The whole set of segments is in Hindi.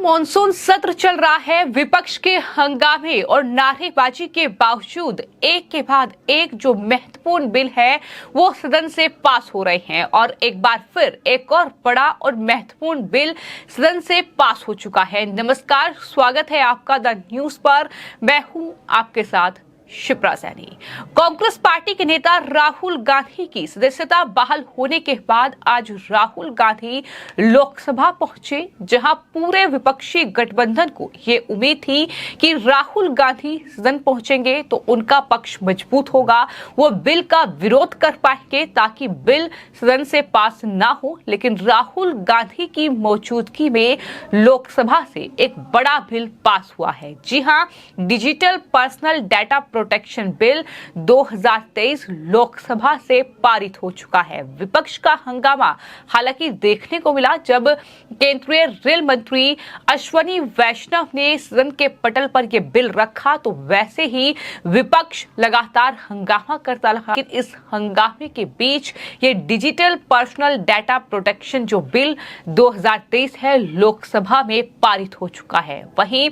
मॉनसून सत्र चल रहा है। विपक्ष के हंगामे और नारेबाजी के बावजूद एक के बाद एक जो महत्वपूर्ण बिल है वो सदन से पास हो रहे हैं और एक बार फिर एक और बड़ा और महत्वपूर्ण बिल सदन से पास हो चुका है। नमस्कार, स्वागत है आपका द न्यूज पर। मैं हूं आपके साथ शिप्रा सैनी। कांग्रेस पार्टी के नेता राहुल गांधी की सदस्यता बहाल होने के बाद आज राहुल गांधी लोकसभा पहुंचे, जहां पूरे विपक्षी गठबंधन को ये उम्मीद थी कि राहुल गांधी सदन पहुंचेंगे तो उनका पक्ष मजबूत होगा, वो बिल का विरोध कर पाएंगे ताकि बिल सदन से पास ना हो। लेकिन राहुल गांधी की मौजूदगी में लोकसभा से एक बड़ा बिल पास हुआ है। जी हां, digital personal data protection bill 2023 Lok Sabha से पारित हो चुका है। विपक्ष का हंगामा हालांकि देखने को मिला जब केंद्रीय रेल मंत्री अश्विनी वैष्णव ने सदन के पटल पर यह बिल रखा तो वैसे ही विपक्ष लगातार हंगामा करता रहा। लेकिन इस हंगामे के बीच ये डिजिटल पर्सनल डाटा प्रोटेक्शन जो बिल 2023 है लोकसभा में पारित हो चुका है। वहीं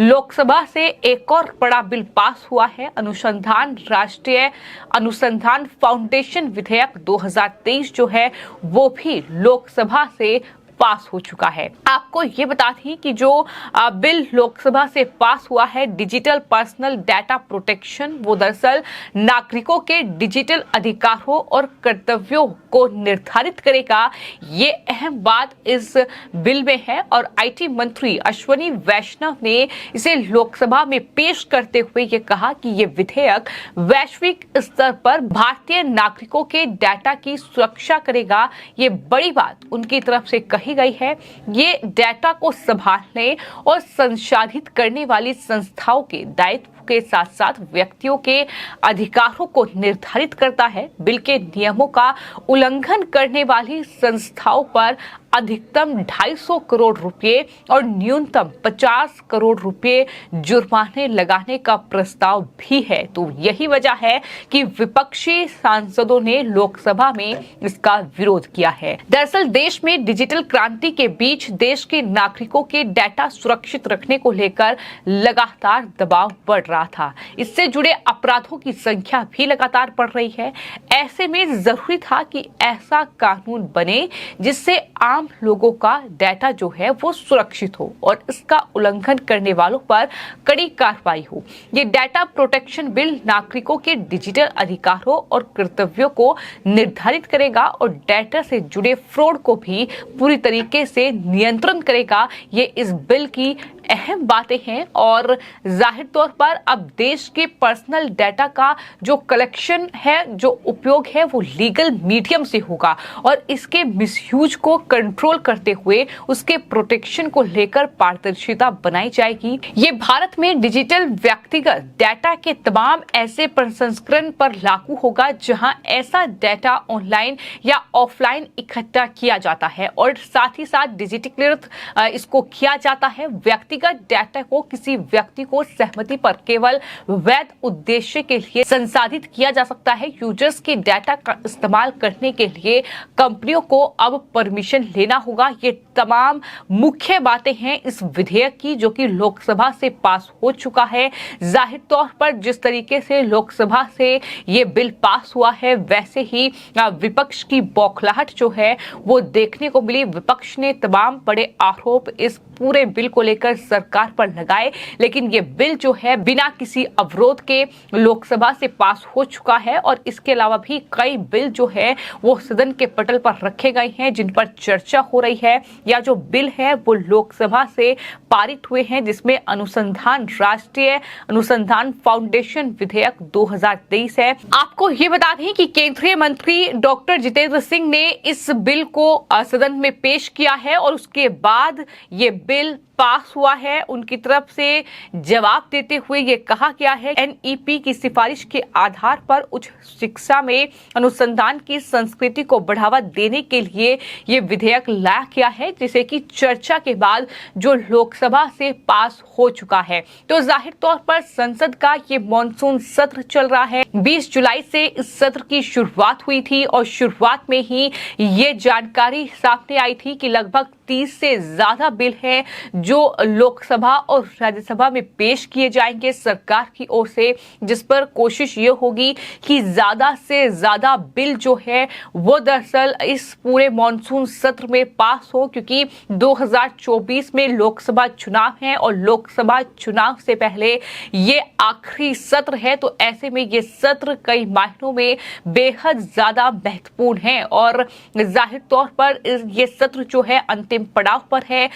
लोकसभा से एक और बड़ा बिल पास हुआ है। राष्ट्रीय अनुसंधान फाउंडेशन विधेयक 2023 जो है वो भी लोकसभा से पास हो चुका है। आपको ये बता दें कि जो बिल लोकसभा से पास हुआ है डिजिटल पर्सनल डाटा प्रोटेक्शन, वो दरअसल नागरिकों के डिजिटल अधिकारों और कर्तव्यों को निर्धारित करेगा। ये अहम बात इस बिल में है और आईटी मंत्री अश्विनी वैष्णव ने इसे लोकसभा में पेश करते हुए ये कहा कि ये विधेयक वैश्विक स्तर पर भारतीय नागरिकों के डाटा की सुरक्षा करेगा। ये बड़ी बात उनकी तरफ से कही गई है। ये डाटा को संभालने और संसाधित करने वाली संस्थाओं के दायित्व के साथ साथ व्यक्तियों के अधिकारों को निर्धारित करता है। बिल के नियमों का उल्लंघन करने वाली संस्थाओं पर अधिकतम 250 करोड़ रुपए और न्यूनतम 50 करोड़ रुपए जुर्माने लगाने का प्रस्ताव भी है। तो यही वजह है कि विपक्षी सांसदों ने लोकसभा में इसका विरोध किया है। दरअसल देश में डिजिटल क्रांति के बीच देश के नागरिकों के डाटा सुरक्षित रखने को लेकर लगातार दबाव बढ़ रहा था। इससे जुड़े अपराधों की संख्या भी लगातार बढ़ रही है। ऐसे में जरूरी था कि ऐसा कानून बने जिससे आम लोगों का डाटा जो है वो सुरक्षित हो और इसका उल्लंघन करने वालों पर कड़ी कार्रवाई हो। ये डाटा प्रोटेक्शन बिल नागरिकों के डिजिटल अधिकारों और कर्तव्यों को निर्धारित करेगा और डाटा से जुड़े फ्रॉड को भी पूरी तरीके से नियंत्रण करेगा। ये इस बिल की अहम बातें हैं और जाहिर तौर पर अब देश के पर्सनल डाटा का जो कलेक्शन है, जो उपयोग है वो लीगल मीडियम से होगा और इसके मिसयूज को कंट्रोल करते हुए उसके प्रोटेक्शन को लेकर पारदर्शिता बनाई जाएगी। ये भारत में डिजिटल व्यक्तिगत डाटा के तमाम ऐसे प्रसंस्करण पर लागू होगा जहां ऐसा डाटा ऑनलाइन या ऑफलाइन इकट्ठा किया जाता है और साथ ही साथ डिजिटलीकृत इसको किया जाता है। व्यक्तिगत डाटा को किसी व्यक्ति को सहमति पर केवल वैध उद्देश्य के लिए संसाधित किया जा सकता है। यूजर्स के डाटा का इस्तेमाल करने के लिए कंपनियों को अब परमिशन लेना होगा। ये तमाम मुख्य बातें हैं इस विधेयक की जो कि लोकसभा से पास हो चुका है। जाहिर तौर पर जिस तरीके से लोकसभा से ये बिल पास हुआ है वैसे ही विपक्ष की बौखलाहट जो है वो देखने को मिली। विपक्ष ने तमाम बड़े आरोप इस पूरे बिल को लेकर सरकार पर लगाए, लेकिन ये बिल जो है बिना किसी अवरोध के लोकसभा से पास हो चुका है और इसके अलावा भी कई बिल जो है वो सदन के पटल पर रखे गए हैं जिन पर चर्चा हो रही है या जो बिल है वो लोकसभा से पारित हुए हैं, जिसमें राष्ट्रीय अनुसंधान फाउंडेशन विधेयक 2023 है। आपको ये बता दें कि केंद्रीय मंत्री डॉक्टर जितेंद्र सिंह ने इस बिल को सदन में पेश किया है और उसके बाद ये बिल पास हुआ है। उनकी तरफ से जवाब देते हुए ये कहा गया है एनईपी की सिफारिश के आधार पर उच्च शिक्षा में अनुसंधान की संस्कृति को बढ़ावा देने के लिए ये विधेयक लाया गया है, जिसे कि चर्चा के बाद जो लोकसभा से पास हो चुका है। तो जाहिर तौर पर संसद का ये मॉनसून सत्र चल रहा है। 20 जुलाई से इस सत्र की शुरुआत हुई थी और शुरुआत में ही ये जानकारी सामने आई थी कि लगभग 30 से ज्यादा बिल हैं जो लोकसभा और राज्यसभा में पेश किए जाएंगे सरकार की ओर से, जिस पर कोशिश ये होगी कि ज्यादा से ज्यादा बिल जो है वो दरअसल इस पूरे मॉनसून सत्र में पास हो, क्योंकि 2024 में लोकसभा चुनाव है और लोकसभा चुनाव से पहले ये आखिरी सत्र है। तो ऐसे में ये सत्र कई मायनों में बेहद ज्यादा महत्वपूर्ण है और जाहिर तौर पर ये सत्र जो है अंतिम पड़ाव पर है।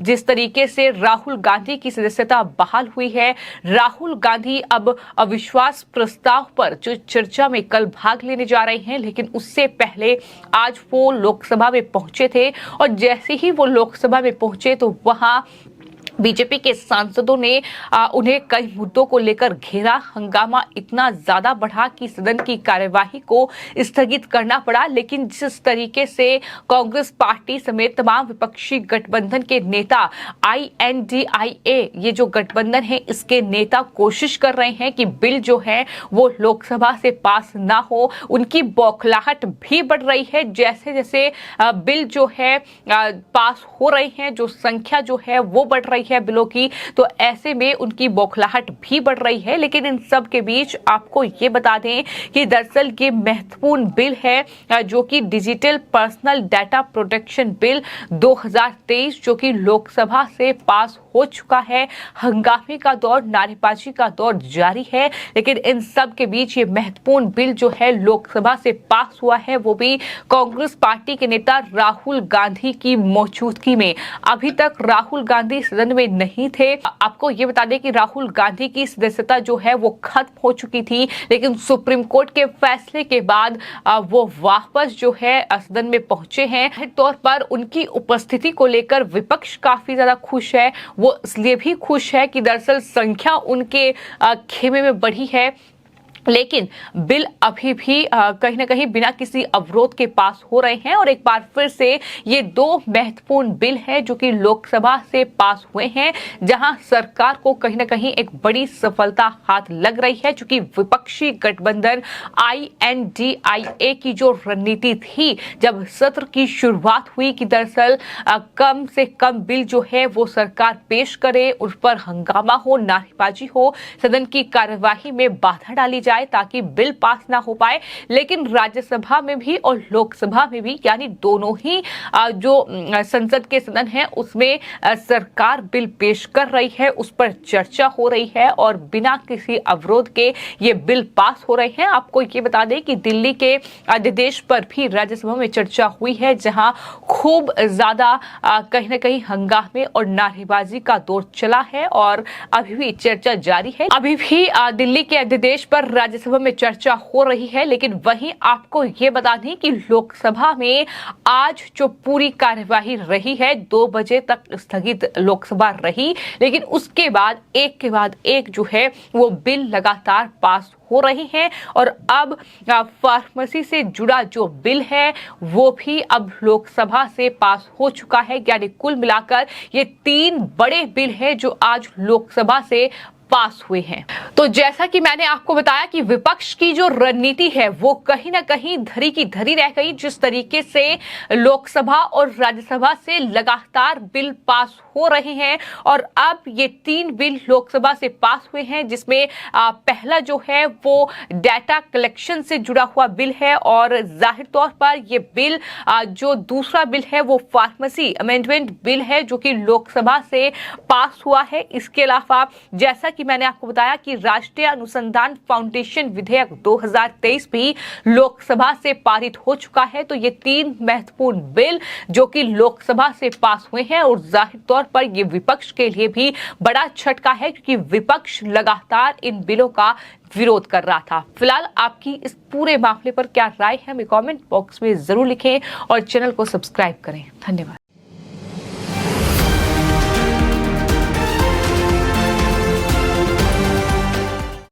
जिस तरीके से राहुल गांधी की सदस्यता बहाल हुई है, राहुल गांधी अब अविश्वास प्रस्ताव पर जो चर्चा में कल भाग लेने जा रहे हैं, लेकिन उससे पहले आज वो लोकसभा में पहुंचे थे और जैसे ही वो लोकसभा में पहुंचे तो वहां बीजेपी के सांसदों ने उन्हें कई मुद्दों को लेकर घेरा। हंगामा इतना ज्यादा बढ़ा कि सदन की कार्यवाही को स्थगित करना पड़ा। लेकिन जिस तरीके से कांग्रेस पार्टी समेत तमाम विपक्षी गठबंधन के नेता INDIA ये जो गठबंधन है इसके नेता कोशिश कर रहे हैं कि बिल जो है वो लोकसभा से पास ना हो, उनकी बौखलाहट भी बढ़ रही है। जैसे जैसे बिल जो है पास हो रही है, जो संख्या जो है वो बढ़ रही है बिलों की, तो ऐसे में उनकी बौखलाहट भी बढ़ रही है। लेकिन इन सब के बीच आपको ये बता दें कि दरअसल ये महत्वपूर्ण बिल है जो कि digital personal data protection bill 2023 जो कि लोकसभा से पास हो चुका है। हंगामे का दौर, नारेबाजी का दौर जारी है, लेकिन इन सब के बीच ये महत्वपूर्ण बिल जो है लोकसभा से पास हुआ है, वो भी कांग्रेस पार्टी के नेता राहुल गांधी की मौजूदगी में। अभी तक राहुल गांधी सदन में नहीं थे। आपको ये बता दें कि राहुल गांधी की सदस्यता जो है वो खत्म हो चुकी थी, लेकिन सुप्रीम कोर्ट के फैसले के बाद वो वापस जो है सदन में पहुंचे हैं। तौर पर उनकी उपस्थिति को लेकर विपक्ष काफी ज्यादा खुश है। वो इसलिए भी खुश है कि दरअसल संख्या उनके खेमे में बढ़ी है, लेकिन बिल अभी भी कहीं ना कहीं बिना किसी अवरोध के पास हो रहे हैं। और एक बार फिर से ये दो महत्वपूर्ण बिल हैं जो कि लोकसभा से पास हुए हैं, जहां सरकार को कहीं ना कहीं एक बड़ी सफलता हाथ लग रही है, क्योंकि विपक्षी गठबंधन INDIA की जो रणनीति थी जब सत्र की शुरुआत हुई कि दरअसल कम से कम बिल जो है वो सरकार पेश करे, उस पर हंगामा हो, नारेबाजी हो, सदन की कार्यवाही में बाधा डाली जाए ताकि बिल पास ना हो पाए। लेकिन राज्यसभा में भी और लोकसभा में भी, यानी दोनों ही जो संसद के सदन है उसमें सरकार बिल पेश कर रही है, उस पर चर्चा हो रही है और बिना किसी अवरोध के ये बिल पास हो रहे हैं। आपको ये बता दें कि दिल्ली के अध्यादेश पर भी राज्यसभा में चर्चा हुई है, जहां खूब ज्यादा कहीं ना कहीं हंगामे और नारेबाजी का दौर चला है और अभी भी चर्चा जारी है। अभी भी दिल्ली के अध्यादेश पर राज्यसभा में चर्चा हो रही है। लेकिन वहीं आपको ये बता दें कि लोकसभा में आज जो पूरी कार्यवाही रही है 2 बजे तक स्थगित लोकसभा रही, लेकिन उसके बाद एक जो है वो बिल लगातार पास हो रही हैं। और अब फार्मेसी से जुड़ा जो बिल है वो भी अब लोकसभा से पास हो चुका है, यानी कुल मिलाकर ये 3 बड़े बिल हैं जो आज लोकसभा से पास हुए हैं। तो जैसा कि मैंने आपको बताया कि विपक्ष की जो रणनीति है वो कहीं ना कहीं धरी की धरी रह गई। जिस तरीके से लोकसभा और राज्यसभा से लगातार बिल पास हो रहे हैं और अब ये 3 बिल लोकसभा से पास हुए हैं, जिसमें पहला जो है वो डाटा कलेक्शन से जुड़ा हुआ बिल है और जाहिर तौर पर ये बिल जो दूसरा बिल है वो फार्मेसी अमेंडमेंट बिल है जो कि लोकसभा से पास हुआ है। इसके अलावा जैसा कि मैंने आपको बताया कि राष्ट्रीय अनुसंधान फाउंडेशन विधेयक 2023 भी लोकसभा से पारित हो चुका है। तो ये 3 महत्वपूर्ण बिल जो कि लोकसभा से पास हुए हैं और जाहिर तौर पर ये विपक्ष के लिए भी बड़ा झटका है, क्योंकि विपक्ष लगातार इन बिलों का विरोध कर रहा था। फिलहाल आपकी इस पूरे मामले पर क्या राय है हमें कमेंट बॉक्स में जरूर लिखें और चैनल को सब्सक्राइब करें। धन्यवाद।